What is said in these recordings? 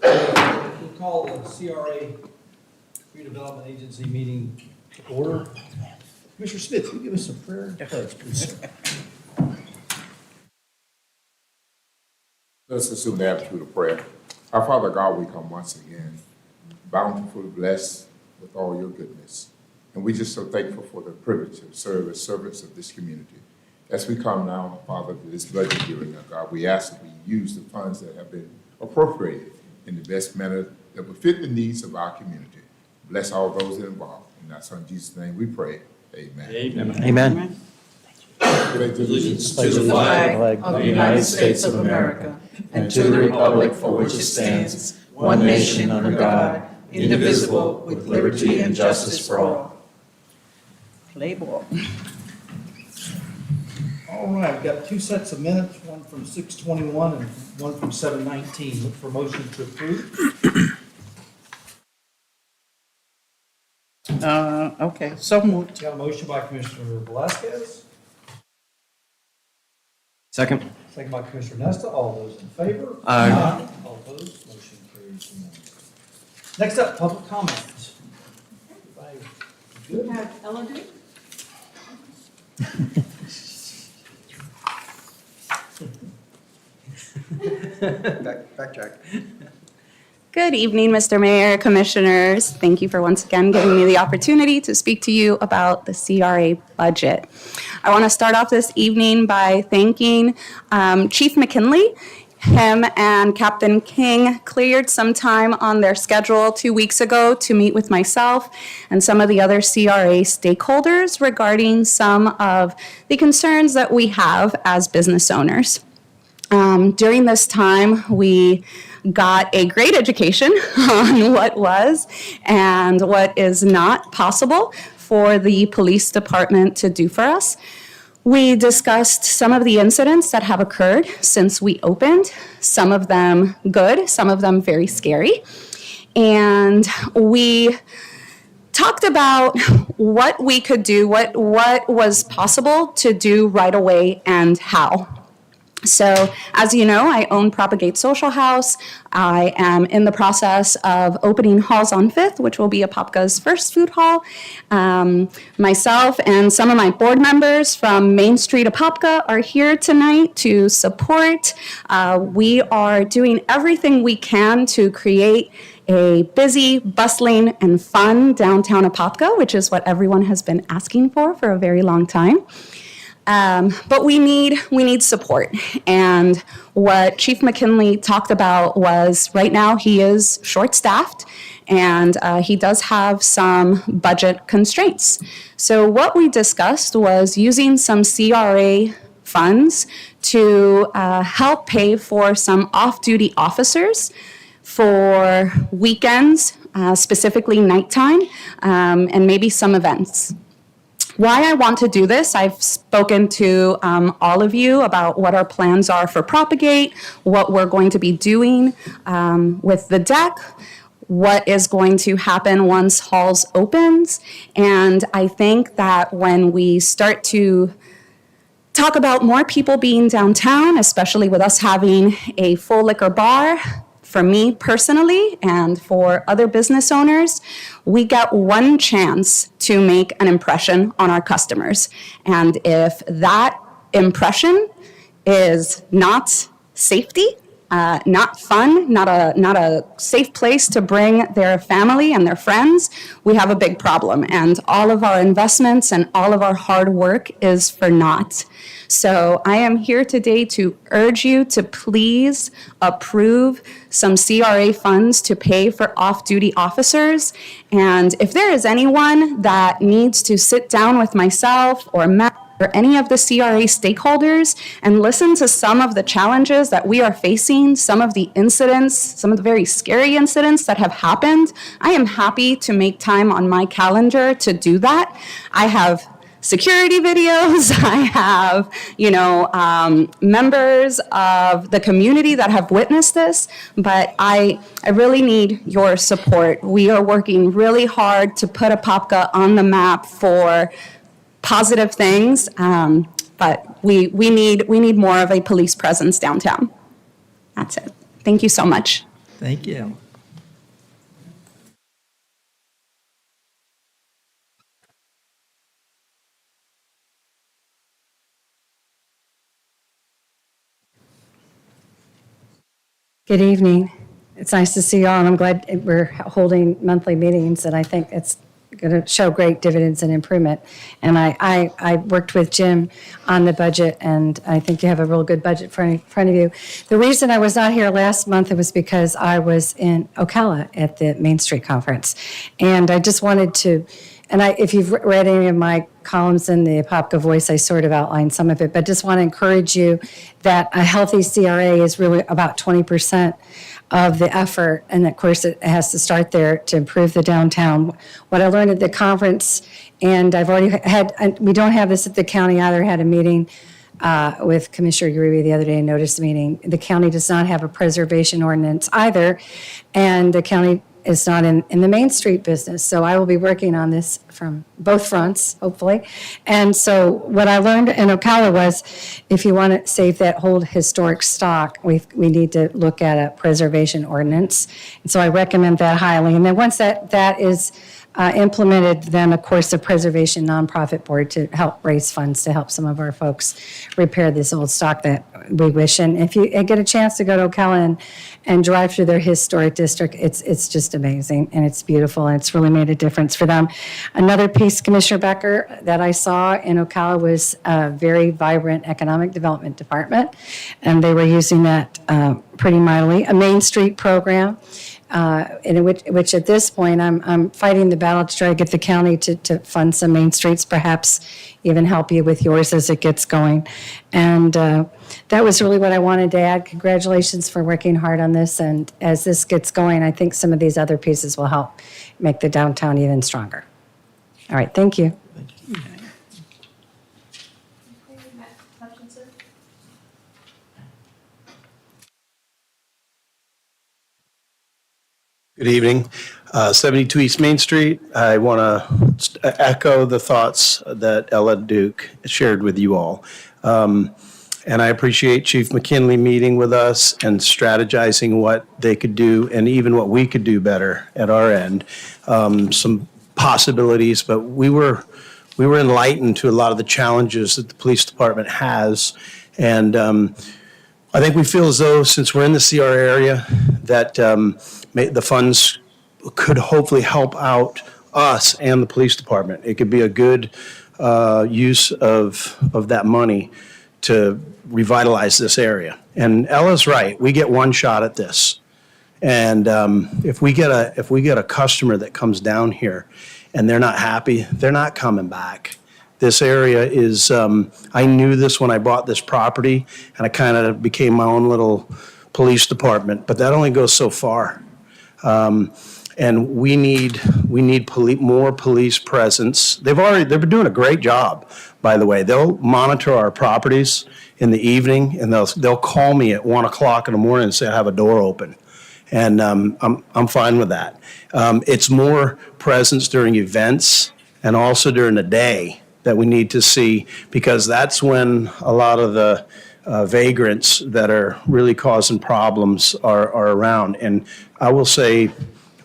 We'll call the CRA Redevelopment Agency meeting to order. Commissioner Smith, will you give us a prayer and pledge, please? Let's assume the attitude of prayer. Our Father God, we come once again, bountifully blessed with all your goodness. And we're just so thankful for the privilege to serve as servants of this community. As we come now, Father, to this budget hearing, God, we ask that we use the funds that have been appropriated in the best manner that will fit the needs of our community. Bless all those involved. In our Son Jesus' name we pray. Amen. Amen. Amen. Allegiance to the flag of the United States of America and to the republic for which it stands, one nation under God, indivisible, with liberty and justice for all. Play ball. All right, we've got two sets of minutes, one from 6:21 and one from 7:19. Look for a motion to approve. Okay, so moved. Got a motion by Commissioner Velasquez, Second. second by Commissioner Nesta. All those in favor? Aye. All opposed? Motion carries unanimously. Next up, public comments. Everybody good? Have Elodie? Backtrack. Good evening, Mr. Mayor, Commissioners. Thank you for once again giving me the opportunity to speak to you about the CRA budget. I want to start off this evening by thanking Chief McKinley. Him and Captain King cleared some time on their schedule 2 weeks ago to meet with myself and some of the other CRA stakeholders regarding some of the concerns that we have as business owners. During this time, we got a great education on what was and what is not possible for the police department to do for us. We discussed some of the incidents that have occurred since we opened, some of them good, some of them very scary. And we talked about what we could do, what was possible to do right away and how. So, as you know, I own Propagate Social House. I am in the process of opening Halls on 5th, which will be Apopka's first food hall. Myself and some of my board members from Main Street Apopka are here tonight to support. We are doing everything we can to create a busy, bustling, and fun downtown Apopka, which is what everyone has been asking for a very long time. But we need support. And what Chief McKinley talked about was right now he is short-staffed and he does have some budget constraints. So what we discussed was using some CRA funds to help pay for some off-duty officers for weekends, specifically nighttime, and maybe some events. Why I want to do this, I've spoken to all of you about what our plans are for Propagate, what we're going to be doing with the deck, what is going to happen once Halls opens. And I think that when we start to talk about more people being downtown, especially with us having a full liquor bar, for me personally and for other business owners, we get one chance to make an impression on our customers. And if that impression is not safety, not fun, not a safe place to bring their family and their friends, we have a big problem. And all of our investments and all of our hard work is for naught. So I am here today to urge you to please approve some CRA funds to pay for off-duty officers. And if there is anyone that needs to sit down with myself or Matt or any of the CRA stakeholders and listen to some of the challenges that we are facing, some of the incidents, some of the very scary incidents that have happened, I am happy to make time on my calendar to do that. I have security videos. I have, members of the community that have witnessed this, but I really need your support. We are working really hard to put Apopka on the map for positive things, but we need more of a police presence downtown. That's it. Thank you so much. Thank you. Good evening. It's nice to see you all, and I'm glad we're holding monthly meetings, and I think it's going to show great dividends and improvement. And I worked with Jim on the budget, and I think you have a real good budget in front of you. The reason I was not here last month was because I was in Ocala at the Main Street Conference. And I just wanted to, if you've read any of my columns in the Apopka Voice, I sort of outlined some of it, but just want to encourage you that a healthy CRA is really about 20% of the effort, and of course it has to start there to improve the downtown. What I learned at the conference, and I've already had, we don't have this at the county either, had a meeting with Commissioner Uribe the other day, a notice meeting. The county does not have a preservation ordinance either, and the county is not in the Main Street business. So I will be working on this from both fronts, hopefully. And so what I learned in Ocala was, if you want to save that whole historic stock, we need to look at a preservation ordinance. And so I recommend that highly. And then once that is implemented, then of course the Preservation Nonprofit Board to help raise funds to help some of our folks repair this old stock that we wish. And if you get a chance to go to Ocala and drive through their historic district, it's just amazing, and it's beautiful, and it's really made a difference for them. Another piece, Commissioner Becker, that I saw in Ocala was a very vibrant economic development department, and they were using that pretty mightily. A Main Street program, in which at this point I'm fighting the battle to try to get the county to fund some main streets, perhaps even help you with yours as it gets going. And that was really what I wanted to add. Congratulations for working hard on this. And as this gets going, I think some of these other pieces will help make the downtown even stronger. All right, thank you. Good evening. 72 East Main Street. I want to echo the thoughts that Ella Duke shared with you all. And I appreciate Chief McKinley meeting with us and strategizing what they could do and even what we could do better at our end. Some possibilities, but we were enlightened to a lot of the challenges that the police department has. And I think we feel as though, since we're in the CR area, that the funds could hopefully help out us and the police department. It could be a good use of that money to revitalize this area. And Ella's right. We get one shot at this. And if we get a customer that comes down here and they're not happy, they're not coming back. This area is, I knew this when I bought this property, and I kind of became my own little police department, but that only goes so far. And we need more police presence. They've been doing a great job, by the way. They'll monitor our properties in the evening, and they'll call me at 1 o'clock in the morning and say, I have a door open. And I'm fine with that. It's more presence during events and also during the day that we need to see, because that's when a lot of the vagrants that are really causing problems are around. And I will say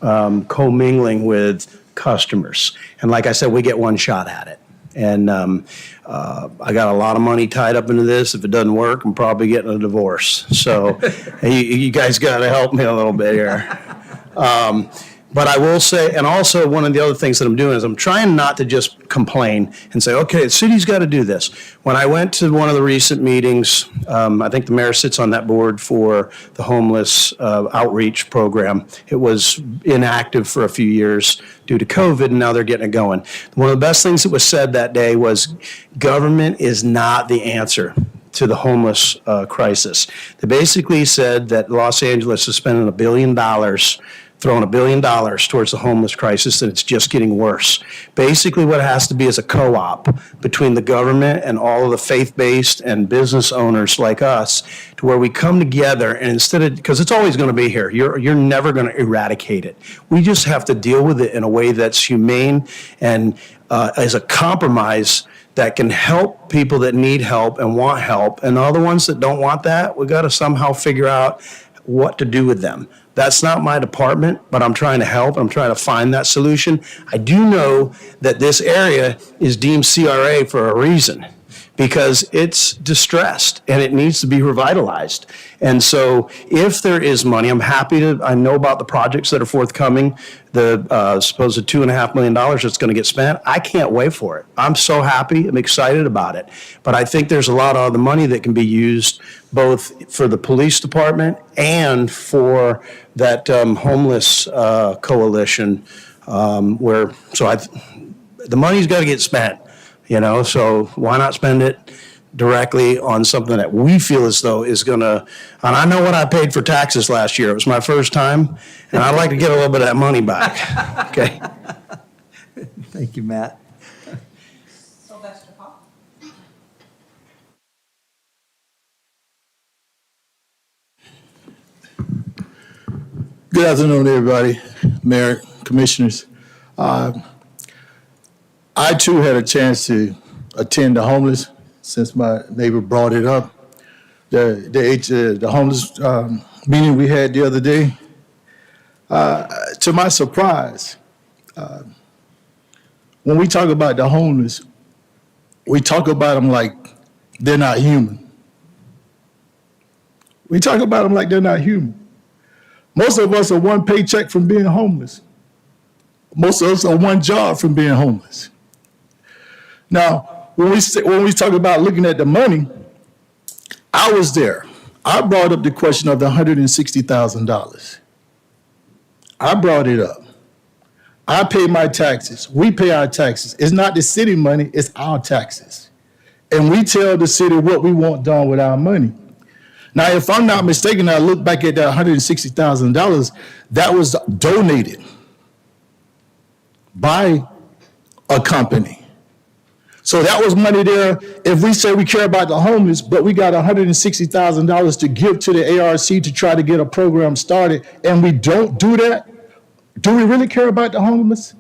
commingling with customers. And like I said, we get one shot at it. And I got a lot of money tied up into this. If it doesn't work, I'm probably getting a divorce. So you guys got to help me a little bit here. But I will say, and also one of the other things that I'm doing is I'm trying not to just complain and say, okay, the city's got to do this. When I went to one of the recent meetings, I think the mayor sits on that board for the homeless outreach program. It was inactive for a few years due to COVID, and now they're getting it going. One of the best things that was said that day was, government is not the answer to the homeless crisis. They basically said that Los Angeles is spending $1 billion, throwing $1 billion towards the homeless crisis, and it's just getting worse. Basically, what it has to be is a co-op between the government and all of the faith-based and business owners like us, to where we come together, and instead of, because it's always going to be here, you're never going to eradicate it. We just have to deal with it in a way that's humane and as a compromise that can help people that need help and want help. And all the ones that don't want that, we got to somehow figure out what to do with them. That's not my department, but I'm trying to help. I'm trying to find that solution. I do know that this area is deemed CRA for a reason, because it's distressed and it needs to be revitalized. And so if there is money, I'm happy to, I know about the projects that are forthcoming, the supposed $2.5 million that's going to get spent. I can't wait for it. I'm so happy. I'm excited about it. But I think there's a lot of other money that can be used both for the police department and for that homeless coalition the money's got to get spent. So why not spend it directly on something that we feel as though is going to, and I know what I paid for taxes last year. It was my first time, and I'd like to get a little bit of that money back. Okay. Thank you, Matt. Good afternoon, everybody, Mayor, Commissioners. I too had a chance to attend the homeless since my neighbor brought it up. The homeless meeting we had the other day. To my surprise, when we talk about the homeless, we talk about them like they're not human. We talk about them like they're not human. Most of us are one paycheck from being homeless. Most of us are one job from being homeless. Now, when we talk about looking at the money, I was there. I brought up the question of the $160,000. I brought it up. I pay my taxes. We pay our taxes. It's not the city money, it's our taxes. And we tell the city what we want done with our money. Now, if I'm not mistaken, I look back at that $160,000, that was donated by a company. So that was money there. If we say we care about the homeless, but we got $160,000 to give to the ARC to try to get a program started, and we don't do that, do we really care about the homeless?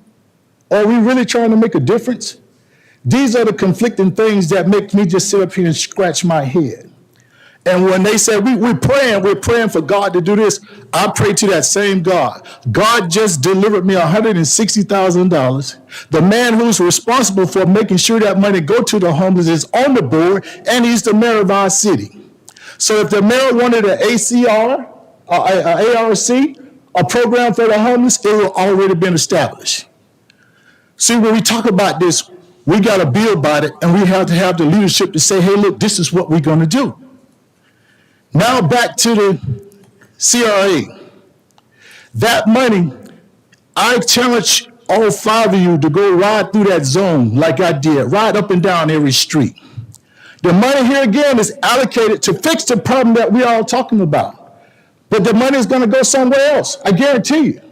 Are we really trying to make a difference? These are the conflicting things that make me just sit up here and scratch my head. And when they say we're praying for God to do this, I pray to that same God. God just delivered me $160,000. The man who's responsible for making sure that money go to the homeless is on the board, and he's the mayor of our city. So if the mayor wanted an ACR, ARC, a program for the homeless, it would already been established. See, when we talk about this, we got to be about it, and we have to have the leadership to say, hey, look, this is what we're going to do. Now back to the CRA. That money, I challenge all 5 of you to go ride through that zone like I did, ride up and down every street. The money here again is allocated to fix the problem that we are all talking about. But the money is going to go somewhere else, I guarantee you.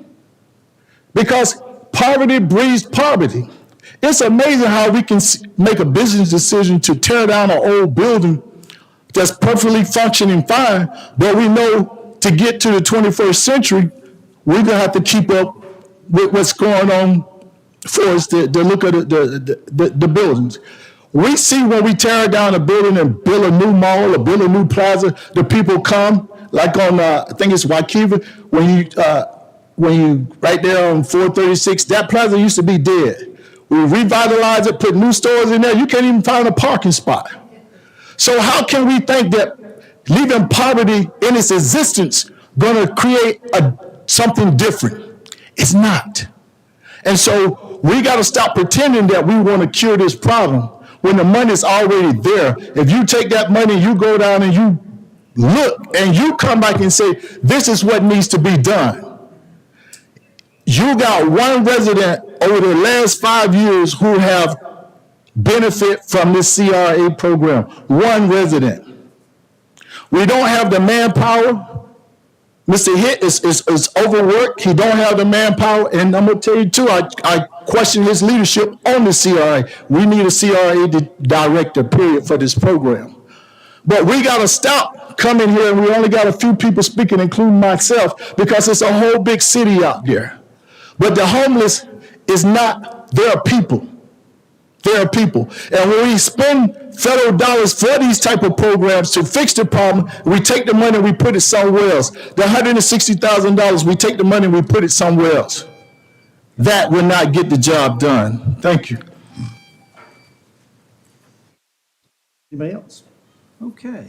Because poverty breeds poverty. It's amazing how we can make a business decision to tear down an old building that's perfectly functioning fine, but we know to get to the 21st century, we're gonna have to keep up with what's going on for us to look at the buildings. We see when we tear down a building and build a new mall or build a new plaza, the people come, like on, I think it's Waukegan, when you right there on 436, that plaza used to be dead. We revitalized it, put new stores in there, you can't even find a parking spot. So how can we think that leaving poverty in its existence going to create something different? It's not. And so we got to stop pretending that we want to cure this problem when the money's already there. If you take that money, you go down and you look and you come back and say, this is what needs to be done. You got one resident over the last 5 years who have benefit from this CRA program. One resident. We don't have the manpower. Mr. Hitt is overworked. He don't have the manpower. And I'm going to tell you too, I question his leadership on the CRA. We need a CRA director, period, for this program. But we got to stop coming here, and we only got a few people speaking, including myself, because it's a whole big city out there. But the homeless is not, they're people. There are people. And when we spend federal dollars for these type of programs to fix the problem. We take the money and we put it somewhere else. The $160,000, we take the money and we put it somewhere else. That will not get the job done. Thank you. Anybody else? Okay.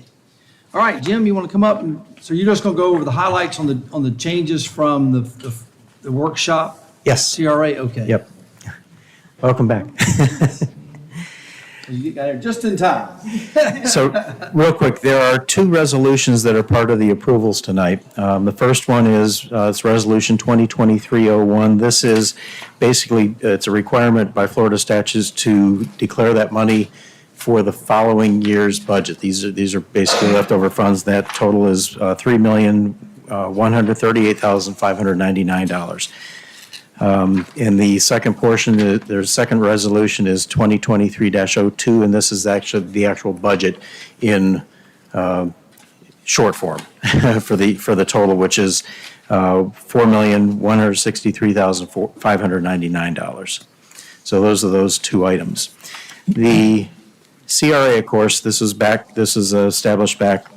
All right, Jim, you want to come up and, so you're just going to go over the highlights on the changes from the workshop? Yes. CRA, okay. Yep. Welcome back. You got here just in time. So, real quick, there are two resolutions that are part of the approvals tonight. The first one is, it's Resolution 2023-01. This is basically, it's a requirement by Florida statutes to declare that money for the following year's budget. These are basically leftover funds. That total is $3,138,599. In the second portion, their second resolution is 2023-02, and this is actually the actual budget in short form for the total, which is $4,163,599. So those are those two items. The CRA, of course, this is established back,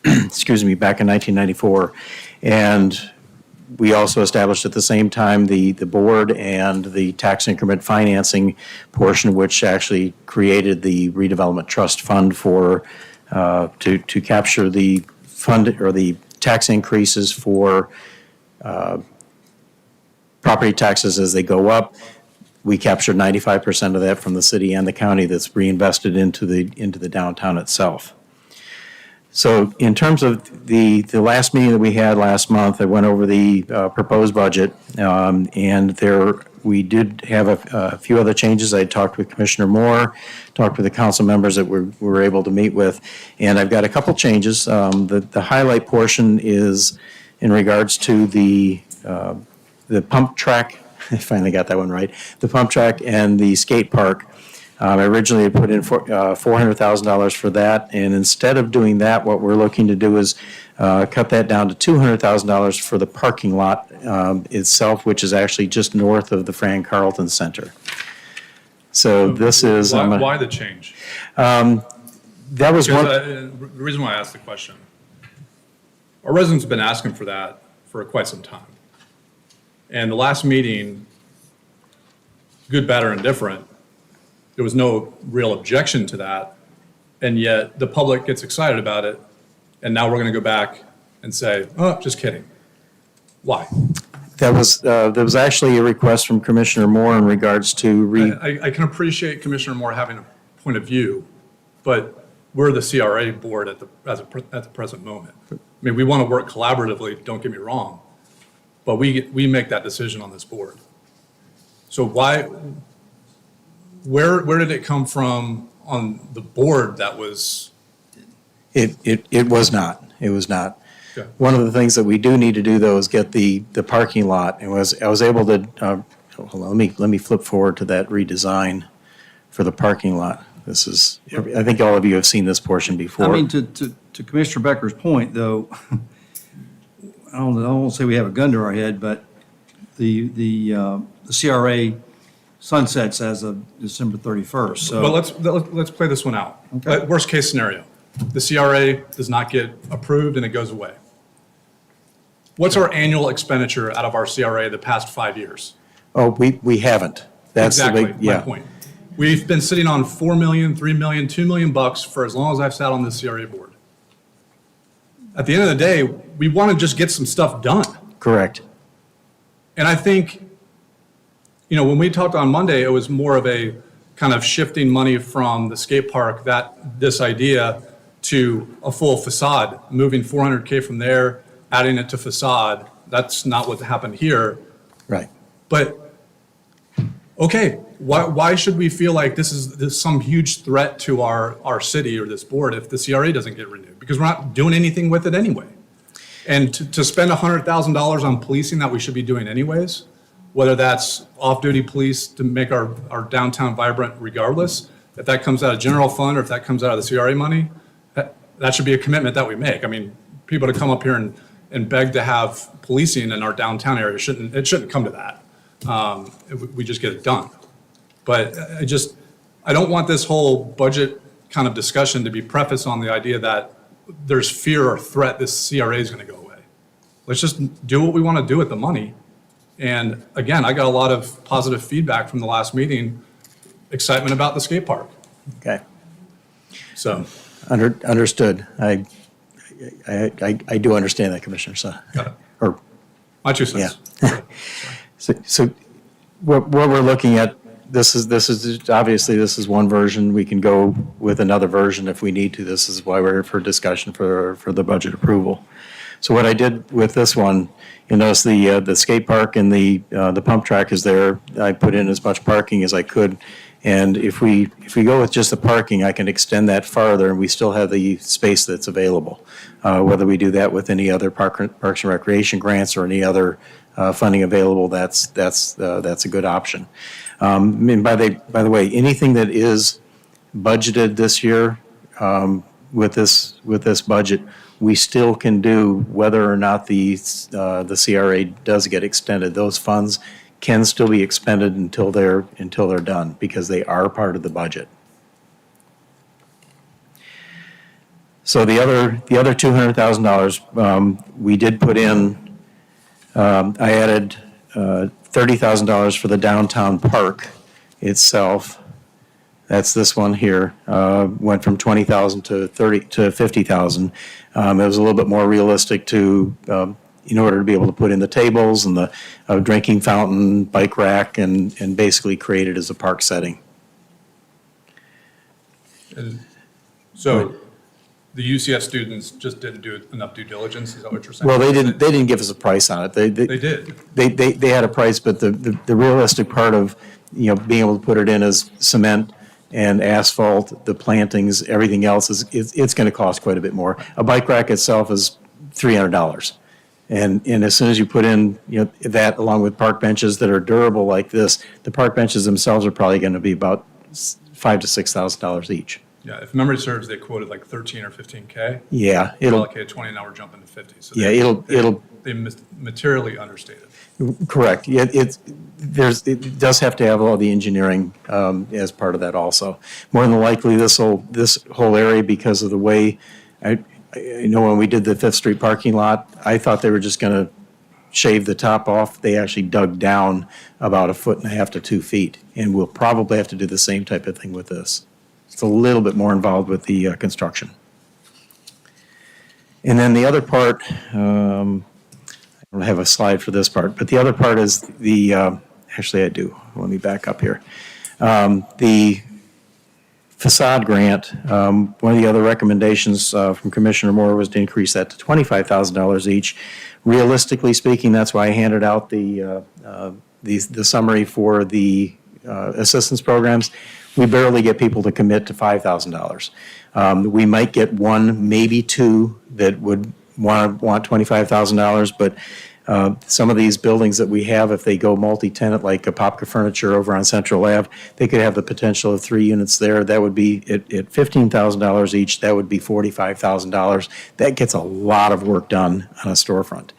excuse me, back in 1994, and we also established at the same time the board and the tax increment financing portion, which actually created the redevelopment trust fund for to capture the fund or the tax increases for property taxes as they go up. We captured 95% of that from the city and the county that's reinvested into the downtown itself. So in terms of the last meeting that we had last month, I went over the proposed budget, and we did have a few other changes. I talked with Commissioner Moore, talked with the council members that we were able to meet with, and I've got a couple changes. The highlight portion is in regards to the pump track. I finally got that one right. The pump track and the skate park. I originally had put in $400,000 for that, and instead of doing that, what we're looking to do is cut that down to $200,000 for the parking lot itself, which is actually just north of the Fran Carlton Center. So this is... Why the change? That was one... The reason why I asked the question, our residents have been asking for that for quite some time. And the last meeting, good, bad, or indifferent, there was no real objection to that, and yet the public gets excited about it, and now we're going to go back and say, oh, just kidding. Why? There was actually a request from Commissioner Moore in regards to... I can appreciate Commissioner Moore having a point of view, but we're the CRA board at the present moment. I mean, we want to work collaboratively, don't get me wrong, but we make that decision on this board. So where did it come from on the board that was? It was not. It was not. Okay. One of the things that we do need to do, though, is get the parking lot. And I was able to, hold on, let me flip forward to that redesign for the parking lot. This is, I think all of you have seen this portion before. I mean, to Commissioner Becker's point, though, I don't say we have a gun to our head, but the CRA sunsets as of December 31st, so. Well, let's play this one out. Okay. Worst case scenario, the CRA does not get approved and it goes away. What's our annual expenditure out of our CRA the past 5 years? Oh, we haven't. That's Exactly, the big, yeah. my point. We've been sitting on $4 million, $3 million, $2 million bucks for as long as I've sat on this CRA board. At the end of the day, we want to just get some stuff done. Correct. And I think, when we talked on Monday, it was more of a kind of shifting money from the skate park, this idea, to a full facade, moving $400K from there, adding it to facade. That's not what happened here. Right. But, okay, why should we feel like this is some huge threat to our city or this board if the CRA doesn't get renewed? Because we're not doing anything with it anyway. And to spend $100,000 on policing that we should be doing anyways, whether that's off-duty police to make our downtown vibrant regardless, if that comes out of general fund or if that comes out of the CRA money, that should be a commitment that we make. I mean, people to come up here and beg to have policing in our downtown area, it shouldn't come to that. We just get it done. But I don't want this whole budget kind of discussion to be prefaced on the idea that there's fear or threat this CRA is going to go away. Let's just do what we want to do with the money. And again, I got a lot of positive feedback from the last meeting, excitement about the skate park. Okay. So, Understood. I do understand that, Commissioner, so, got it. or, My 2 cents. yeah. So what we're looking at, this is, obviously, this is one version. We can go with another version if we need to. This is why we're here for discussion for the budget approval. So what I did with this one, you notice the skate park and the pump track is there. I put in as much parking as I could. And if we go with just the parking, I can extend that farther, and we still have the space that's available. Whether we do that with any other Parks and Recreation grants or any other funding available, that's a good option. And by the way, anything that is budgeted this year with this budget, we still can do whether or not the CRA does get extended. Those funds can still be expended until they're done, because they are part of the budget. So the other $200,000 we did put in. I added $30,000 for the downtown park itself. That's this one here. Went from $20,000 to $50,000. It was a little bit more realistic to. In order to be able to put in the tables and the drinking fountain, bike rack, and basically create it as a park setting. And so the UCS students just didn't do enough due diligence, is that what you're saying? Well, they didn't give us a price on it. They did. They had a price, but the realistic part of, being able to put it in as cement and asphalt, the plantings, everything else it's going to cost quite a bit more. A bike rack itself is $300. And as soon as you put in, that along with park benches that are durable like this, the park benches themselves are probably going to be about $5,000 to $6,000 each. Yeah, if memory serves, they quoted like 13 or 15K. Yeah, it'll. Allocated 20, now we're jumping to 50. So Yeah, they materially understated. Correct. Yeah, it does have to have all the engineering as part of that also. More than likely, this whole area, because of the way I know when we did the Fifth Street parking lot, I thought they were just going to shave the top off. They actually dug down about 1.5 to 2 feet, and we'll probably have to do the same type of thing with this. It's a little bit more involved with the construction. And then the other part, I don't have a slide for this part, but the other part is actually I do. Let me back up here. The facade grant, one of the other recommendations from Commissioner Moore was to increase that to $25,000 each. Realistically speaking, that's why I handed out the summary for the assistance programs. We barely get people to commit to $5,000. We might get one, maybe two that would want $25,000, but some of these buildings that we have, if they go multi-tenant, like Apopka Furniture over on Central Ave, they could have the potential of 3 units there. That would be at $15,000 each. That would be $45,000. That gets a lot of work done on a storefront.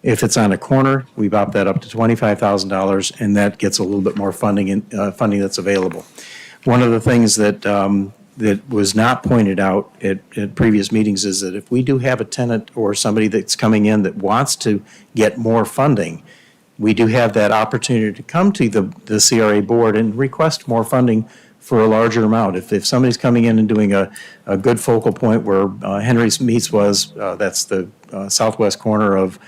If it's on a corner, we bop that up to $25,000, and that gets a little bit more funding that's available. One of the things that was not pointed out at previous meetings is that if we do have a tenant or somebody that's coming in that wants to get more funding, we do have that opportunity to come to the CRA board and request more funding for a larger amount. If somebody's coming in and doing a good focal point where Henry's Meats was, that's the southwest corner of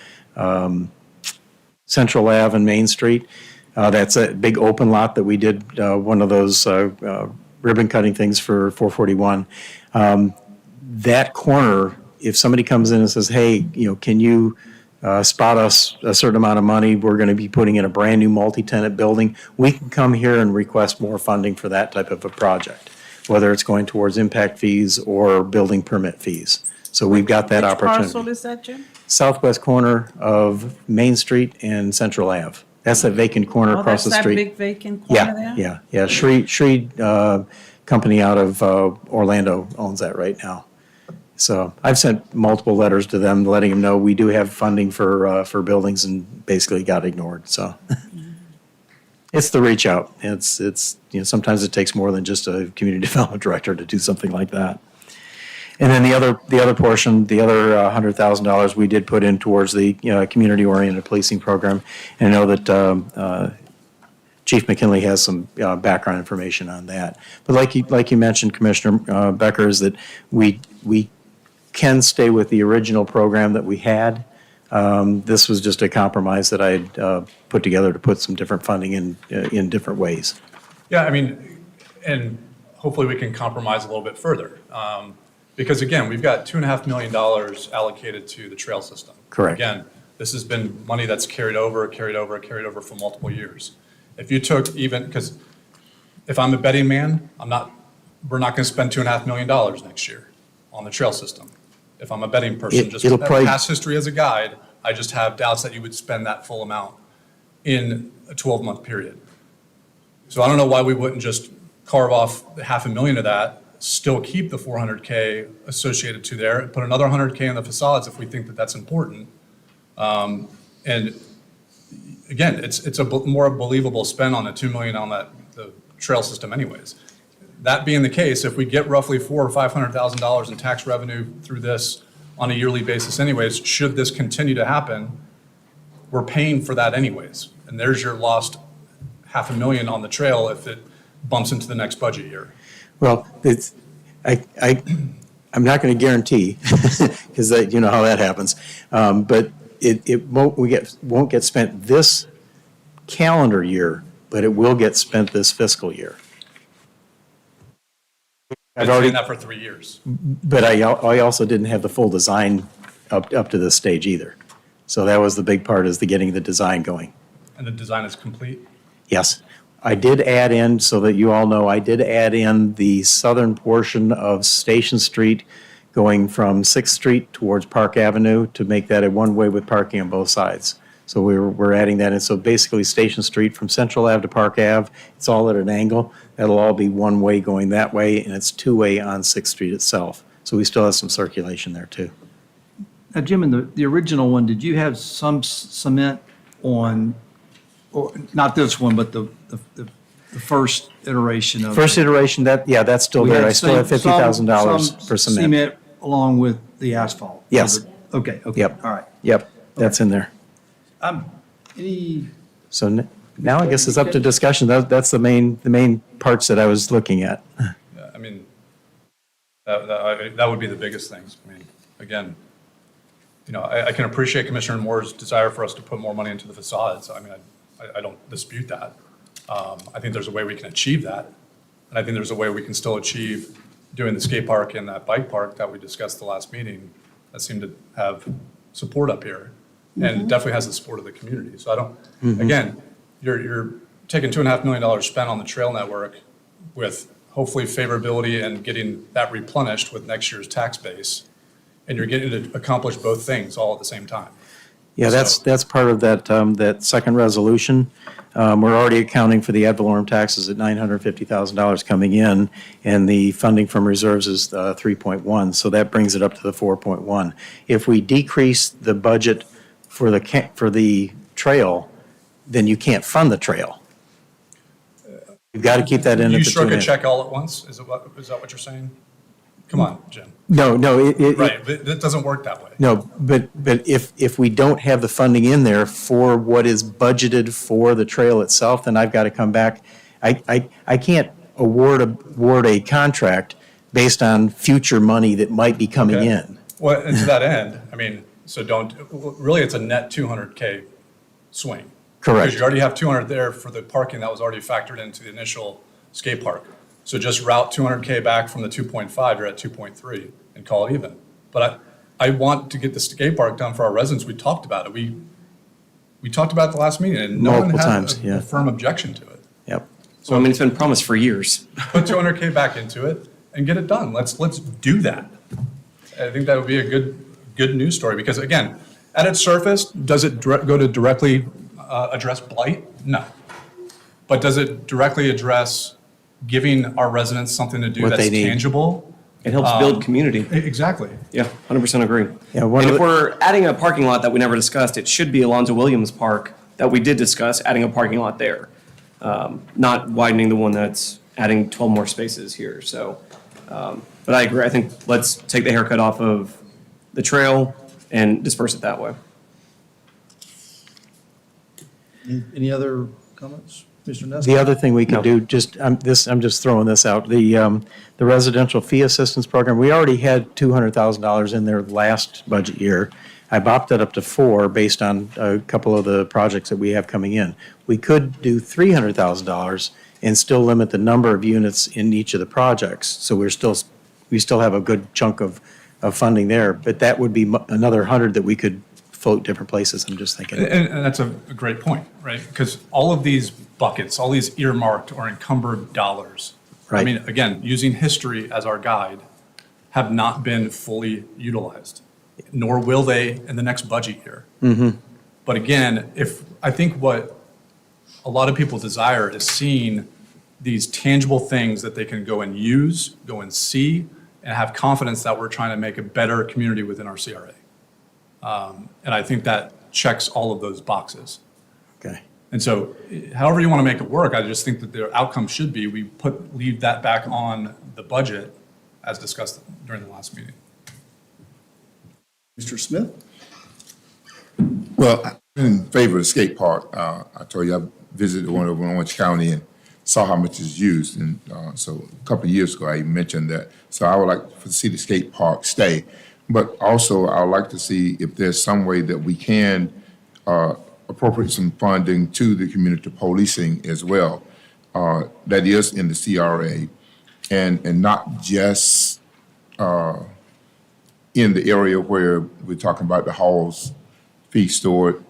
Central Ave and Main Street. That's a big open lot that we did one of those ribbon cutting things for 441. That corner, if somebody comes in and says, hey, can you spot us a certain amount of money, we're going to be putting in a brand new multi-tenant building, we can come here and request more funding for that type of a project, whether it's going towards impact fees or building permit fees. So we've got that opportunity. Which parcel is that, Jim? Southwest corner of Main Street and Central Ave. That's that vacant corner across the street. That's that big vacant corner there? Yeah. Shree company out of Orlando owns that right now. So I've sent multiple letters to them, letting them know we do have funding for buildings, and basically got ignored. So It's the reach out. Sometimes it takes more than just a community development director to do something like that. And then the other portion, the other $100,000 we did put in towards the community-oriented policing program. And I know that Chief McKinley has some background information on that. But like you mentioned, Commissioner Becker, is that we can stay with the original program that we had. This was just a compromise that I had put together to put some different funding in different ways. Yeah, I mean, and hopefully we can compromise a little bit further. Because again, we've got $2.5 million allocated to the trail system. Correct. Again, this has been money that's carried over for multiple years. If you took even, because if I'm a betting man, we're not going to spend $2.5 million next year on the trail system. If I'm a betting person, just it'll probably- past history as a guide, I just have doubts that you would spend that full amount in a 12-month period. So I don't know why we wouldn't just carve off $500,000 of that, still keep the $400K associated to there, put another $100K in the facades if we think that that's important. And again, it's a more believable spend on the $2 million on the trail system anyways. That being the case, if we get roughly $400,000 or $500,000 in tax revenue through this on a yearly basis anyways, should this continue to happen, we're paying for that anyways. And there's your lost $500,000 on the trail if it bumps into the next budget year. Well, I'm not going to guarantee, because you know how that happens, but it won't get spent this calendar year, but it will get spent this fiscal year. I've already done that for 3 years. But I also didn't have the full design up to this stage either. So that was the big part, is getting the design going. And the design is complete? Yes. I did add in, so that you all know, I did add in the southern portion of Station Street going from 6th Street towards Park Avenue to make that a one-way with parking on both sides. So we're adding that in. So basically Station Street from Central Ave to Park Ave, it's all at an angle. That'll all be one-way going that way, and it's two-way on 6th Street itself. So we still have some circulation there too. Now, Jim, in the original one, did you have some cement on, or not this one, but the first iteration of? First iteration, that's still We there. had I still have some $50,000 for cement. Cement along with the asphalt? Yes. Okay, Yep. all right. Yep, that's in there. Any, So now I guess it's up to discussion. That's the main parts that I was looking at. Yeah, I mean, that would be the biggest things. I mean, again, I can appreciate Commissioner Moore's desire for us to put more money into the facades. I mean, I don't dispute that. I think there's a way we can achieve that. And I think there's a way we can still achieve doing the skate park and that bike park that we discussed the last meeting that seemed to have support up here. And definitely has the support of the community. So I don't, again, you're taking $2.5 million spent on the trail network with hopefully favorability and getting that replenished with next year's tax base. And you're getting to accomplish both things all at the same time. Yeah, that's part of that second resolution. We're already accounting for the ad valorem taxes at $950,000 coming in, and the funding from reserves is 3.1, so that brings it up to the 4.1. If we decrease the budget for the trail, then you can't fund the trail. You've got to keep that in at the You struck a 2.5. check all at once? Is that what you're saying? Come on, Jim. No, Right, but it doesn't work that way. No, but if we don't have the funding in there for what is budgeted for the trail itself, then I've got to come back. I can't award a contract based on future money that might be coming Okay. in. Well, and to that end, I mean, so really it's a net $200K swing. Correct. Because you already have 200 there for the parking that was already factored into the initial skate park. So just route 200K back from the 2.5, you're at 2.3 and call it even. But I want to get the skate park done for our residents. We talked about it. We talked about it the last meeting and no one Multiple had times, a yeah. firm objection to it. Yep. So, I mean, it's been promised for years. Put 200K back into it and get it done. Let's do that. I think that would be a good news story because again, at its surface, does it go to directly address blight? No. But does it directly address giving our residents something to do What that's they need. tangible? It helps build community. Exactly. Yeah, 100% agree. Yeah, And if we're adding a parking lot that we never discussed, it should be Alonzo Williams Park that we did discuss, adding a parking lot there. not widening the one that's adding 12 more spaces here. So, but I agree. I think let's take the haircut off of the trail and disperse it that way. Any other comments? Mr. Nestor? The other thing we could No. do, I'm just throwing this out, the residential fee assistance program, we already had $200,000 in there last budget year. I bopped it up to 4 based on a couple of the projects that we have coming in. We could do $300,000 and still limit the number of units in each of the projects. So we still have a good chunk of funding there, but that would be another 100 that we could float different places, I'm just thinking. And that's a great point, right? Because all of these buckets, all these earmarked or encumbered dollars, I Right. mean, again, using history as our guide, have not been fully utilized, nor will they in the next budget year. But again, I think what a lot of people desire is seeing these tangible things that they can go and use, go and see, and have confidence that we're trying to make a better community within our CRA. And I think that checks all of those boxes. Okay. And so however you want to make it work, I just think that the outcome should be we leave that back on the budget as discussed during the last meeting. Mr. Smith? Well, I'm in favor of the skate park. I told you I visited one over in Orange County and saw how much is used. And so a couple of years ago, I mentioned that. So I would like to see the skate park stay. But also, I would like to see if there's some way that we can appropriate some funding to the community policing as well. That is in the CRA and not just in the area where we're talking about the halls, feed stored,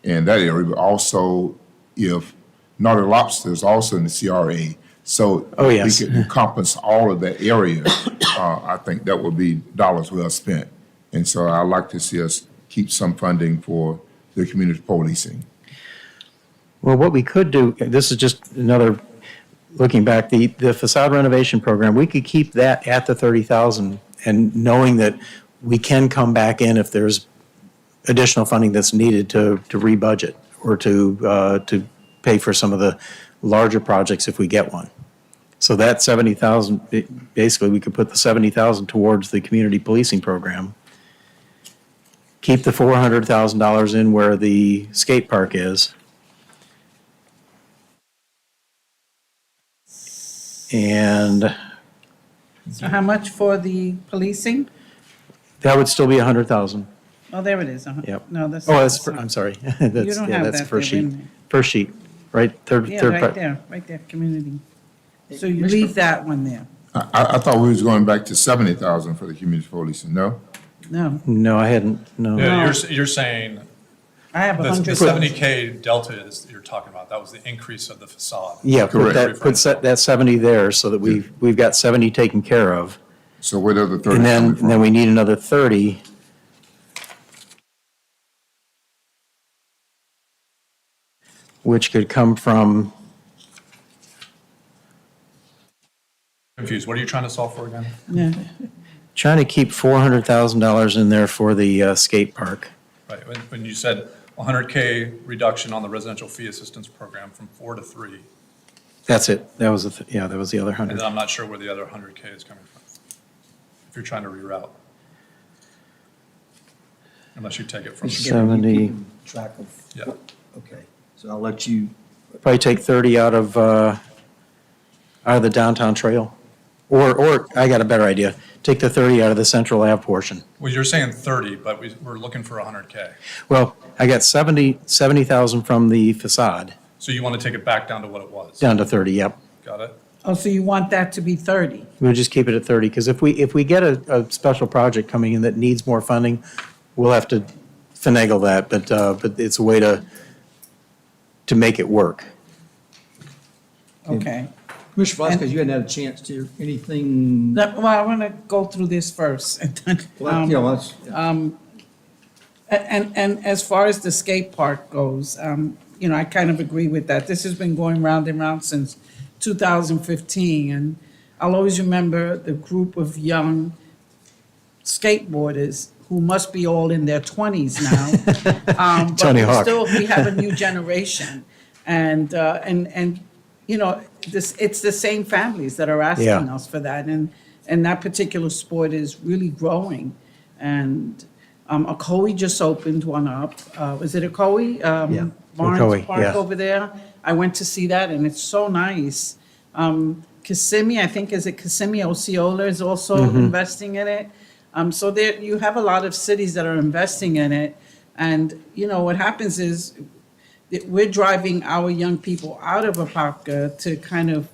and that area, but also if Naughty Lobster is also in the CRA. So Oh, yes. we could encompass all of that area. I think that would be dollars well spent. And so I'd like to see us keep some funding for the community policing. Well, what we could do, this is just another, looking back, the facade renovation program, we could keep that at the 30,000 and knowing that we can come back in if there's additional funding that's needed to rebudget or to pay for some of the larger projects if we get one. So that 70,000, basically, we could put the 70,000 towards the community policing program. Keep the $400,000 in where the skate park is. And So how much for the policing? that would still be 100,000. Oh, there it is. Yep. No, that's. Oh, I'm sorry. That's, don't yeah, have that's that the first there, sheet. wait a minute. First sheet, right? Third, Yeah, third right part. there, community. So you leave that one there? I thought we was going back to 70,000 for the community policing, no? No, No, I hadn't, no. Yeah, you're saying I have the 100. 70K delta is you're talking about, that was the increase of the facade. Yeah, put Correct. that 70 there so that we've got 70 taken care of. So where does the 30 And coming then from? we need another 30. Which could come from, Confused, what are you trying to solve for again? Yeah. trying to keep $400,000 in there for the skate park. Right, when you said 100K reduction on the residential fee assistance program from 4 to 3, That's it. That was, that was the other and 100. then I'm not sure where the other 100K is coming from, if you're trying to reroute. Unless you take it from, 70, Track of, yeah. okay. So I'll let you, probably take 30 out of the downtown trail. Or I got a better idea. Take the 30 out of the Central Ave portion. Well, you're saying 30, but we're looking for 100K. Well, I got 70,000 from the facade, So you want to take it back down to what it was? down to 30, yep. Got it? Oh, so you want that to be 30? We'll just keep it at 30, because if we get a special project coming in that needs more funding, we'll have to finagle that, but it's a way to make it work. Okay. Commissioner Vasquez, you hadn't had a chance to, anything? Well, I want to go through this first. And then, Well, yeah, let's, And as far as the skate park goes, I kind of agree with that. This has been going round and round since 2015, and I'll always remember the group of young skateboarders who must be all in their 20s now. Tony Hawk. But we have a new generation, and it's the same families that are asking Yeah. us for that, and that particular sport is really growing. And Ocoee just opened one up. Is it Ocoee? Yeah. Barnes Ocoee, Park yeah. over there. I went to see that, and it's so nice. Kissimmee, I think, is it Kissimmee? Osceola is also Mm-hmm. investing in it. So there, you have a lot of cities that are investing in it. And, what happens is that we're driving our young people out of Apopka to kind of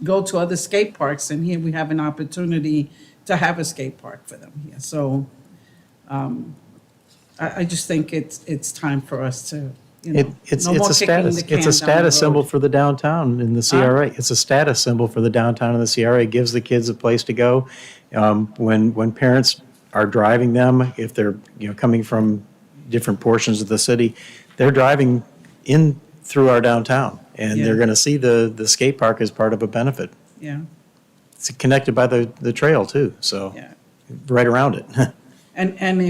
go to other skate parks. And here we have an opportunity to have a skate park for them here. So I just think it's time for us to, It's no more a kicking the status, can it's a down the status symbol road. for the downtown in the CRA. It's a status symbol for the downtown in the CRA. It gives the kids a place to go. When parents are driving them, if they're, coming from different portions of the city, they're driving in through our downtown, and they're Yeah. going to see the skate park as part of a benefit. Yeah, It's connected by the trail too, so yeah. right around it. And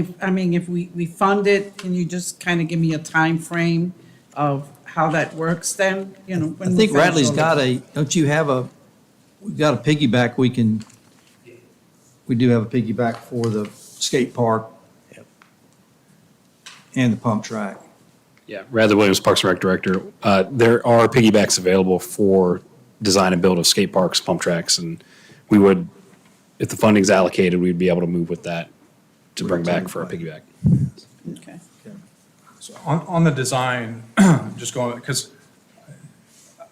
if we fund it, can you just kind of give me a time frame of how that works then, when I we think finish Radley's all got this? don't you have we've got a piggyback we do have a piggyback for the skate park and the pump track. Yeah, Radley Williams, Parks and Rec Director. There are piggybacks available for design and build of skate parks, pump tracks, and we would, if the funding's allocated, we'd be able to move with that to bring back for a piggyback. Okay. So on the design, just going, because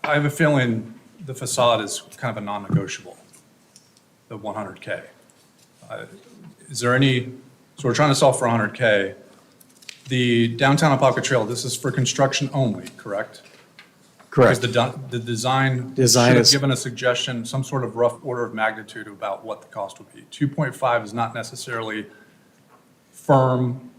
I have a feeling the facade is kind of a non-negotiable, the 100K. Is there any, so we're trying to solve for 100K. The downtown Apopka Trail, this is for construction only, correct? Correct. Because the design Design should have is- given a suggestion, some sort of rough order of magnitude about what the cost would be. 2.5 is not necessarily firm,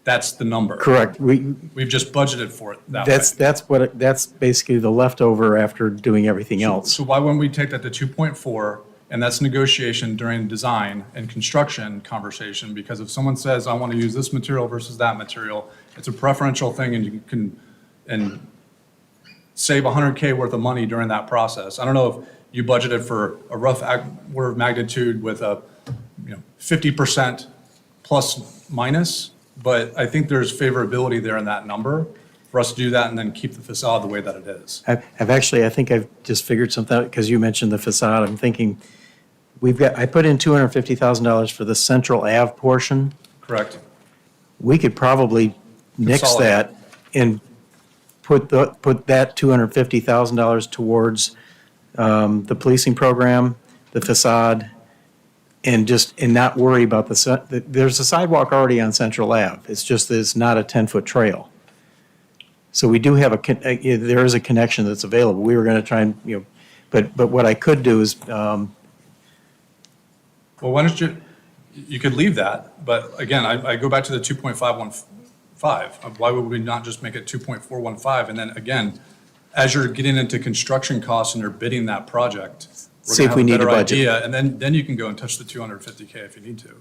that's the number. Correct. We've just budgeted for it that way. That's basically the leftover after doing everything else. So why wouldn't we take that to 2.4, and that's negotiation during design and construction conversation? Because if someone says, I want to use this material versus that material, it's a preferential thing, and you can, and save 100K worth of money during that process. I don't know if you budgeted for a rough order of magnitude with a, 50% plus minus, but I think there's favorability there in that number for us to do that and then keep the facade the way that it is. I think I've just figured something out, because you mentioned the facade. I'm thinking, I put in $250,000 for the Central Ave portion. Correct? We could probably nix Consolidate. that and put that $250,000 towards the policing program, the facade, and not worry about there's a sidewalk already on Central Ave. It's just that it's not a 10-foot trail. So we do have there is a connection that's available. We were going to try and, but what I could do is, Well, why don't you could leave that, but again, I go back to the 2.515. Why would we not just make it 2.415? And then again, as you're getting into construction costs and you're bidding that project, we're See gonna if we have a need to better budget. idea, and then you can go and touch the 250K if you need to.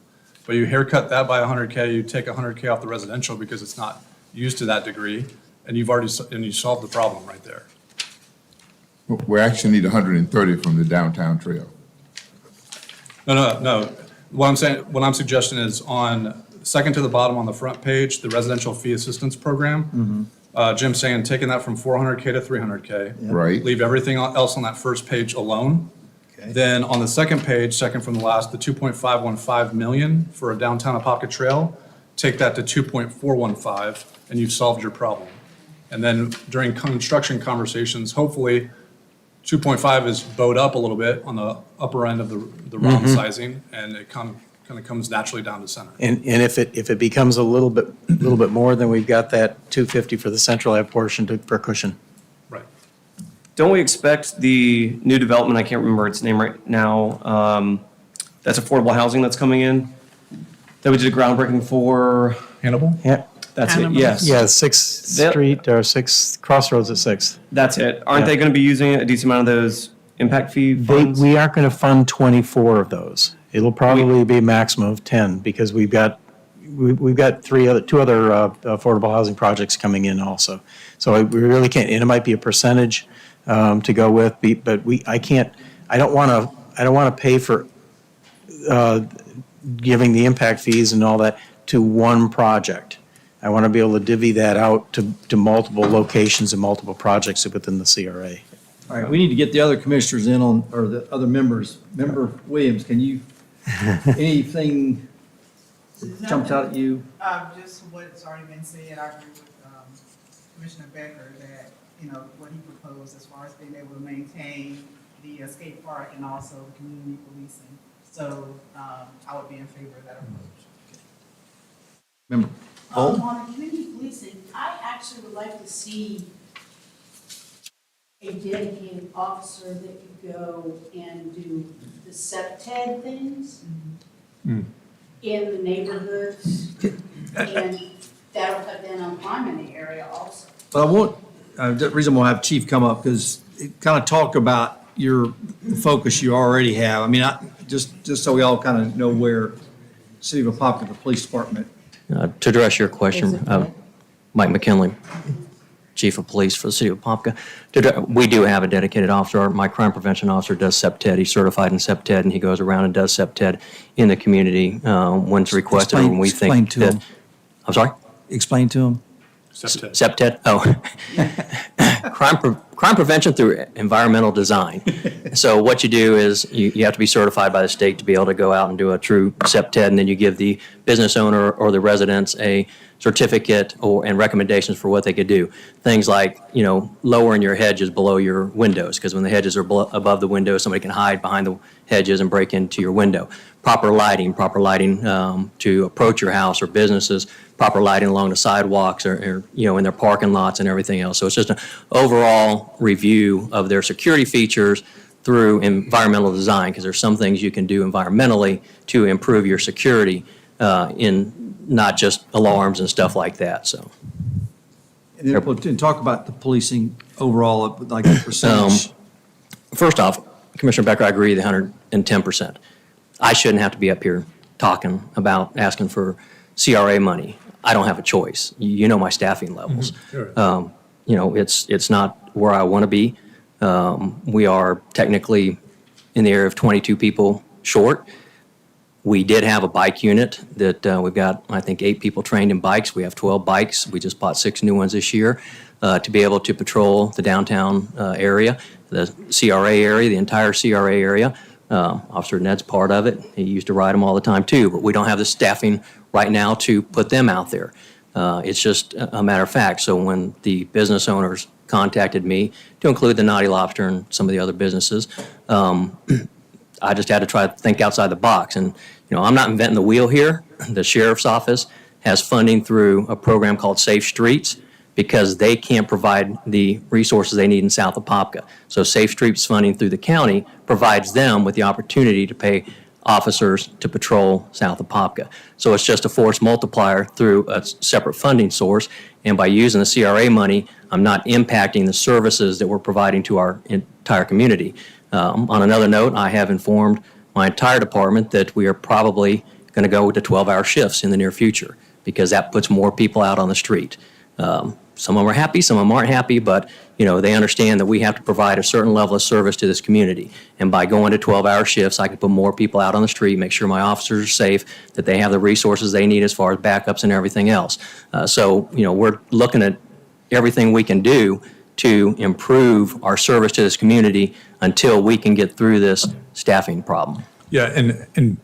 But you haircut that by 100K, you take 100K off the residential because it's not used to that degree, and you solved the problem right there. We actually need 130 from the downtown trail. No. What I'm suggesting is on, second to the bottom on the front page, the residential fee assistance program. Jim's saying taking that from 400K to 300K. Right. Leave everything else on that first page alone. Okay. Then on the second page, second from the last, the 2.515 million for a downtown Apopka trail, take that to 2.415 and you've solved your problem. And then during construction conversations, hopefully 2.5 is bowed up a little bit on the upper end of the round sizing, and it kind of comes naturally down to center. and if it becomes a little bit more, then we've got that 250 for the Central Ave portion for cushion. Right. Don't we expect the new development, I can't remember its name right now, that's affordable housing that's coming in, that we did a groundbreaking for? Hannibal? Yeah, That's it, Animals. yes. yeah, 6th They'll- Street or 6th, Crossroads at 6th. That's it. Aren't Yeah. they going to be using a decent amount of those impact fee funds? We aren't going to fund 24 of those. It'll probably be a maximum of 10, because we've got two other affordable housing projects coming in also. So we really can't, and it might be a percentage to go with, but I don't want to pay for giving the impact fees and all that to one project. I want to be able to divvy that out to multiple locations and multiple projects within the CRA. All right, we need to get the other commissioners in on, or the other members. Member Williams, can you, anything that jumps out at you? Just what's already been said, I agree with Commissioner Becker that, what he proposed as far as being able to maintain the skate park and also the community policing. So I would be in favor of that approach. Member Bolton? On the community policing, I actually would like to see a dedicated officer that could go and do the SEPTED things in the neighborhoods. And that'll cut down on crime in the area also. But I want, the reason we'll have Chief come up, because kind of talk about the focus you already have. I mean, just so we all kind of know where City of Apopka, the police department. To address your question, Mike McKinley, Chief of Police for the City of Apopka. We do have a dedicated officer. My crime prevention officer does SEPTED. He's certified in SEPTED, and he goes around and does SEPTED in the community when it's requested, or when we Explain think to that. him. I'm sorry? Explain to him. SEPTED? Oh. Crime prevention through environmental design. So what you do is you have to be certified by the state to be able to go out and do a true SEPTED, and then you give the business owner or the residents a certificate and recommendations for what they could do. Things like, lowering your hedges below your windows, because when the hedges are above the window, somebody can hide behind the hedges and break into your window. Proper lighting to approach your house or businesses, proper lighting along the sidewalks or in their parking lots and everything else. So it's just an overall review of their security features through environmental design, because there's some things you can do environmentally to improve your security in not just alarms and stuff like that, so. And talk about the policing overall, like the percentage. First off, Commissioner Becker, I agree with 110%. I shouldn't have to be up here talking about asking for CRA money. I don't have a choice. You know my staffing levels. It's not where I want to be. We are technically in the area of 22 people short. We did have a bike unit that we've got, I think, 8 people trained in bikes. We have 12 bikes. We just bought 6 new ones this year to be able to patrol the downtown area, the CRA area, the entire CRA area. Officer Ned's part of it. He used to ride them all the time too, but we don't have the staffing right now to put them out there. It's just a matter of fact. So when the business owners contacted me, to include the Naughty Lobster and some of the other businesses, I just had to try to think outside the box. And, I'm not inventing the wheel here. The sheriff's office has funding through a program called Safe Streets, because they can't provide the resources they need in South Apopka. So Safe Streets funding through the county provides them with the opportunity to pay officers to patrol South Apopka. So it's just a force multiplier through a separate funding source. And by using the CRA money, I'm not impacting the services that we're providing to our entire community. On another note, I have informed my entire department that we are probably going to go to 12-hour shifts in the near future, because that puts more people out on the street. Some of them are happy, some of them aren't happy, but they understand that we have to provide a certain level of service to this community. And by going to 12-hour shifts, I can put more people out on the street, make sure my officers are safe, that they have the resources they need as far as backups and everything else. So we're looking at everything we can do to improve our service to this community until we can get through this staffing problem. Yeah, and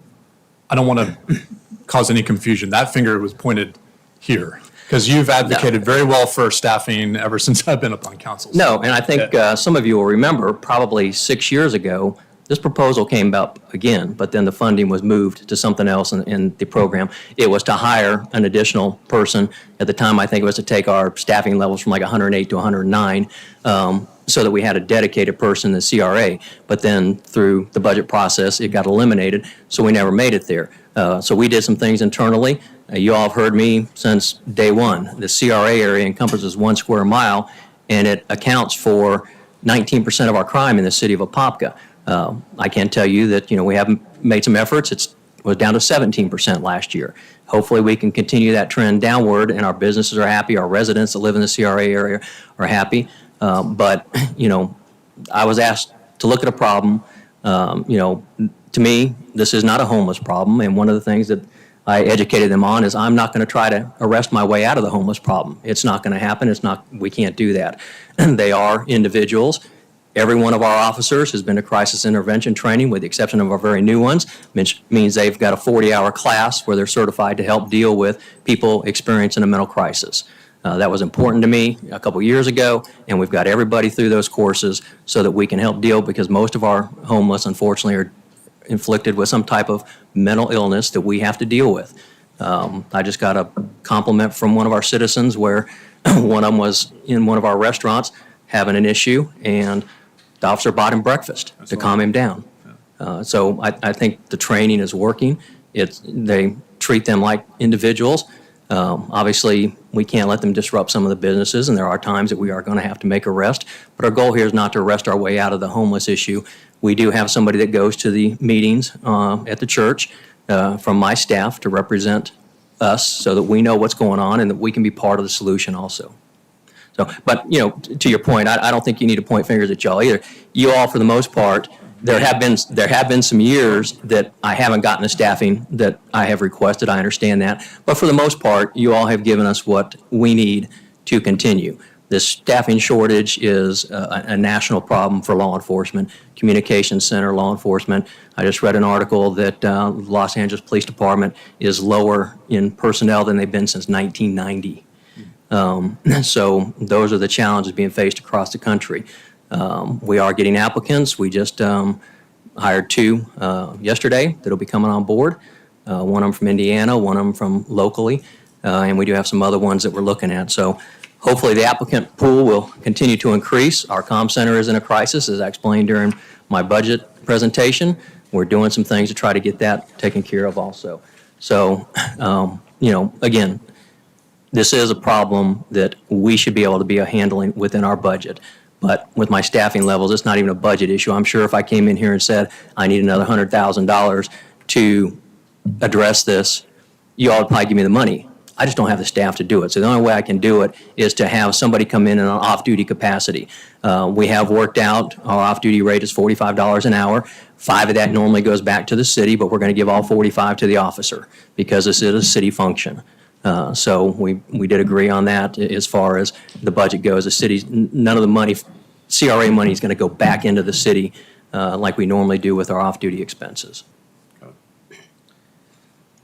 I don't want to cause any confusion. That finger was pointed here, because you've advocated very well for staffing ever since I've been up on council. No, and I think some of you will remember, probably 6 years ago, this proposal came up again, but then the funding was moved to something else in the program. It was to hire an additional person. At the time, I think it was to take our staffing levels from like 108 to 109, so that we had a dedicated person in the CRA. But then through the budget process, it got eliminated, so we never made it there. So we did some things internally. You all have heard me since day one. The CRA area encompasses 1 square mile, and it accounts for 19% of our crime in the city of Apopka. I can tell you that, we haven't made some efforts. It was down to 17% last year. Hopefully we can continue that trend downward, and our businesses are happy, our residents that live in the CRA area are happy. But, I was asked to look at a problem. To me, this is not a homeless problem, and one of the things that I educated them on is I'm not going to try to arrest my way out of the homeless problem. It's not going to happen. We can't do that. They are individuals. Every one of our officers has been to crisis intervention training, with the exception of our very new ones, which means they've got a 40-hour class where they're certified to help deal with people experiencing a mental crisis. That was important to me a couple years ago, and we've got everybody through those courses so that we can help deal, because most of our homeless, unfortunately, are inflicted with some type of mental illness that we have to deal with. I just got a compliment from one of our citizens where one of them was in one of our restaurants having an issue, and the officer bought him breakfast to calm him down. So I think the training is working. They treat them like individuals. Obviously, we can't let them disrupt some of the businesses, and there are times that we are going to have to make arrests. But our goal here is not to arrest our way out of the homeless issue. We do have somebody that goes to the meetings at the church from my staff to represent us so that we know what's going on and that we can be part of the solution also. So, but, to your point, I don't think you need to point fingers at y'all either. You all, for the most part, there have been some years that I haven't gotten the staffing that I have requested. I understand that. But for the most part, you all have given us what we need to continue. This staffing shortage is a national problem for law enforcement, communications center, law enforcement. I just read an article that Los Angeles Police Department is lower in personnel than they've been since 1990. So those are the challenges being faced across the country. We are getting applicants. We just hired 2 yesterday that'll be coming on board. One of them from Indiana, one of them from locally, and we do have some other ones that we're looking at. So hopefully the applicant pool will continue to increase. Our comm center is in a crisis, as I explained during my budget presentation. We're doing some things to try to get that taken care of also. So, again, this is a problem that we should be able to be handling within our budget. But with my staffing levels, it's not even a budget issue. I'm sure if I came in here and said, I need another $100,000 to address this, you all would probably give me the money. I just don't have the staff to do it. So the only way I can do it is to have somebody come in an off-duty capacity. We have worked out, our off-duty rate is $45 an hour. 5 of that normally goes back to the city, but we're going to give all 45 to the officer because this is a city function. So we did agree on that as far as the budget goes. The city's, none of the money, CRA money is going to go back into the city like we normally do with our off-duty expenses.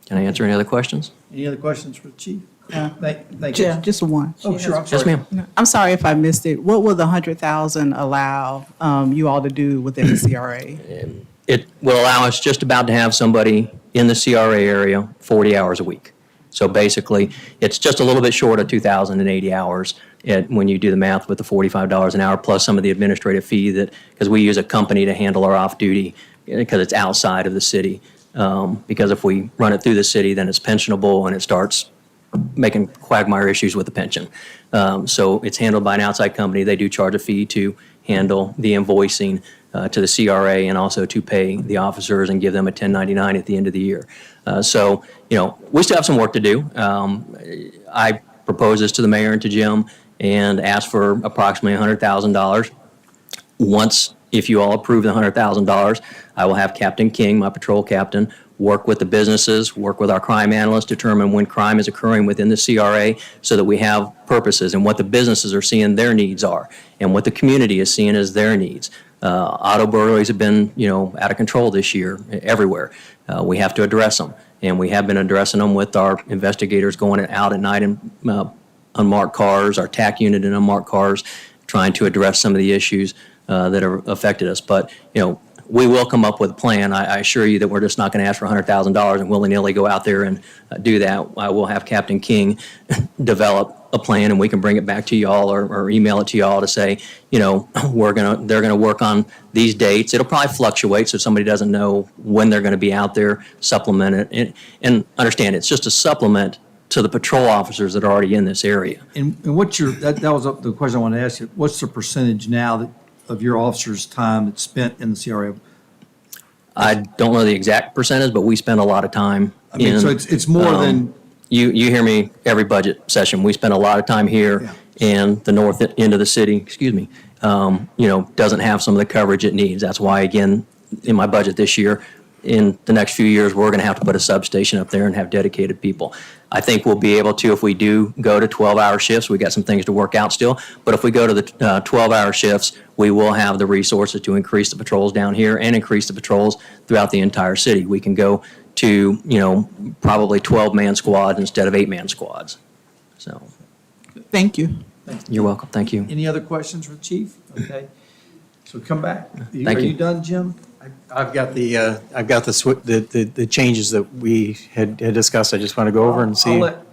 Can I answer any other questions? Any other questions for the chief? Thank you. Just one. Oh, sure, I'm Yes, sorry. ma'am. I'm sorry if I missed it. What will the 100,000 allow you all to do within the CRA? It will allow us just about to have somebody in the CRA area 40 hours a week. So basically, it's just a little bit short of 2,080 hours when you do the math with the $45 an hour plus some of the administrative fee because we use a company to handle our off-duty because it's outside of the city. Because if we run it through the city, then it's pensionable and it starts making quagmire issues with the pension. So it's handled by an outside company. They do charge a fee to handle the invoicing to the CRA and also to pay the officers and give them a 1099 at the end of the year. So, we still have some work to do. I proposed this to the mayor and to Jim and asked for approximately $100,000. Once, if you all approve the $100,000, I will have Captain King, my patrol captain, work with the businesses, work with our crime analysts, determine when crime is occurring within the CRA so that we have purposes and what the businesses are seeing their needs are and what the community is seeing as their needs. Auto burglaries have been, out of control this year everywhere. We have to address them, and we have been addressing them with our investigators going out at night in unmarked cars, our TAC unit in unmarked cars, trying to address some of the issues that have affected us. But, we will come up with a plan. I assure you that we're just not going to ask for $100,000 and willy-nilly go out there and do that. I will have Captain King develop a plan, and we can bring it back to y'all or email it to y'all to say, they're going to work on these dates. It'll probably fluctuate, so somebody doesn't know when they're going to be out there, supplement it. And understand, it's just a supplement to the patrol officers that are already in this area. And what's that was the question I wanted to ask you. What's the percentage now of your officers' time that's spent in the CRA? I don't know the exact percentage, but we spend a lot of time So it's more than... You hear me every budget session. We spend a lot of time here and the north end of the city, excuse me, doesn't have some of the coverage it needs. That's why, again, in my budget this year, in the next few years, we're going to have to put a substation up there and have dedicated people. I think we'll be able to, if we do go to 12-hour shifts, we got some things to work out still, but if we go to the 12-hour shifts, we will have the resources to increase the patrols down here and increase the patrols throughout the entire city. We can go to, probably 12-man squads instead of 8-man squads. So, Thank you. you're welcome. Thank you. Any other questions for the chief? Okay. So come back. Thank Are you. you done, Jim? I've got the changes that we had discussed. I just want to go over and I'll see. let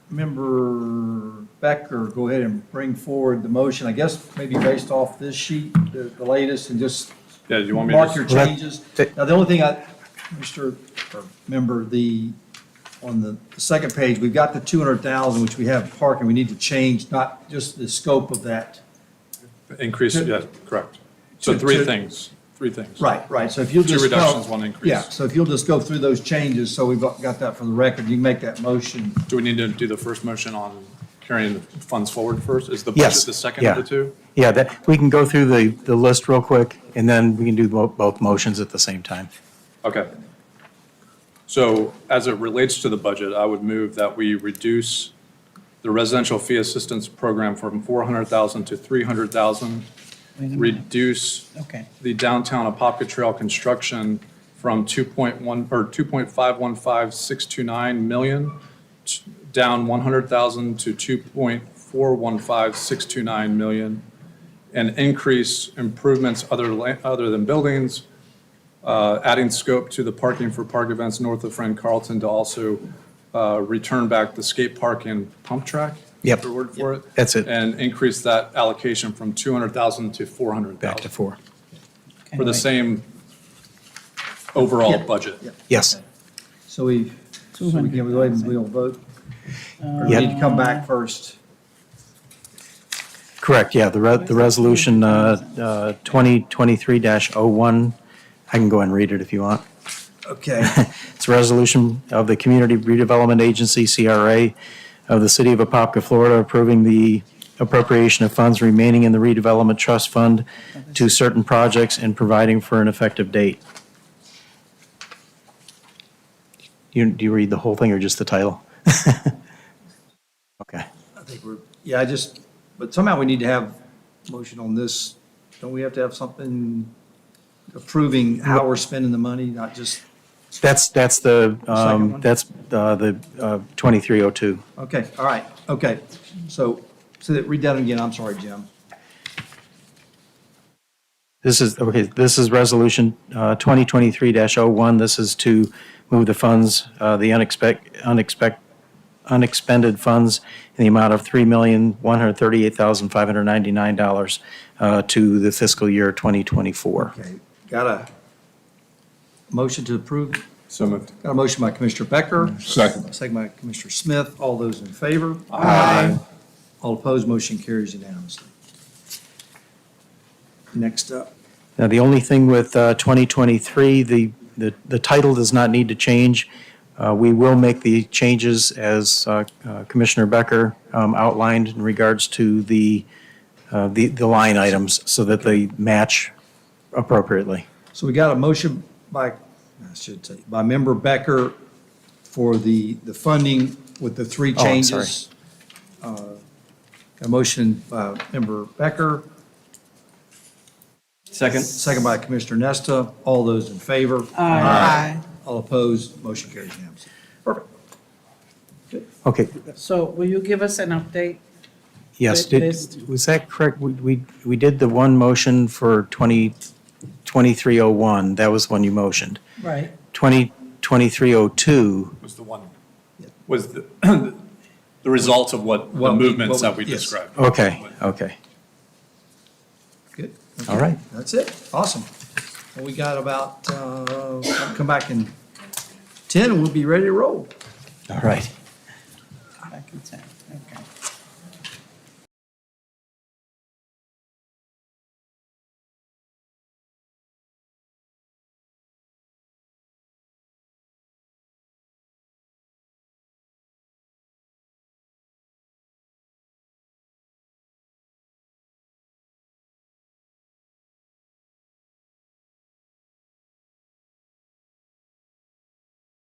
Member Becker go ahead and bring forward the motion, I guess maybe based off this sheet, the latest, and just Yeah, do you want me to mark just? your Well, changes. Now, the only thing Member, on the second page, we've got the 200,000, which we have parking, we need to change, not just the scope of that. Increase, yeah, correct. So To- three to- things. Right, so if you'll Two just. reductions, one increase. Yeah, so if you'll just go through those changes, so we've got that for the record, you can make that motion. Do we need to do the first motion on carrying the funds forward first? Is the Yes, budget the second yeah. of the two? Yeah, we can go through the list real quick, and then we can do both motions at the same time. Okay. So as it relates to the budget, I would move that we reduce the residential fee assistance program from 400,000 to 300,000. Reduce Okay. the downtown Apopka Trail construction from 2.515629 million down 100,000 to 2.415629 million, and increase improvements other than buildings, adding scope to the parking for park events north of Friend Carlton to also return back the skate park and pump track. Yep. Is the word for it? That's it. And increase that allocation from 200,000 to 400,000. Back to 4. For the same overall budget. Yes. So we can go ahead and we'll vote? Or do Yeah. we need to come back first? Correct, yeah, the resolution 2023-01, I can go and read it if you want. Okay. It's a resolution of the Community Redevelopment Agency, CRA, of the City of Apopka, Florida, approving the appropriation of funds remaining in the Redevelopment Trust Fund to certain projects and providing for an effective date. Do you read the whole thing or just the title? Okay. I think but somehow we need to have motion on this. Don't we have to have something approving how we're spending the money, not just, That's the Second one? 2302. okay, all right, okay. So read that again, I'm sorry, Jim. This is resolution 2023-01. This is to move the funds, the unexpended funds in the amount of $3,138,599 to the fiscal year 2024. Okay, got a motion to approve? So moved. Got a motion by Commissioner Becker. Second. Second by Commissioner Smith. All those in favor? Aye. All opposed, motion carries unanimously. Next up. Now, the only thing with 2023, the title does not need to change. We will make the changes as Commissioner Becker outlined in regards to the line items so that they match appropriately. So we got a motion by Member Becker for the funding with the three Oh, I'm changes. A motion by Member Becker, second by Commissioner Nesta. All those in favor? Aye. All opposed, motion carries unanimously. Perfect. Okay, So will you give us an update? yes, List. was that correct? We did the one motion for 2301, that was one you motioned. Right. 2302, Was the one, was the, the result of the movements that we yes. described. okay. Good. All right. That's it. Awesome. Well, we got about, come back in 10 and we'll be ready to roll. All right. Back in 10.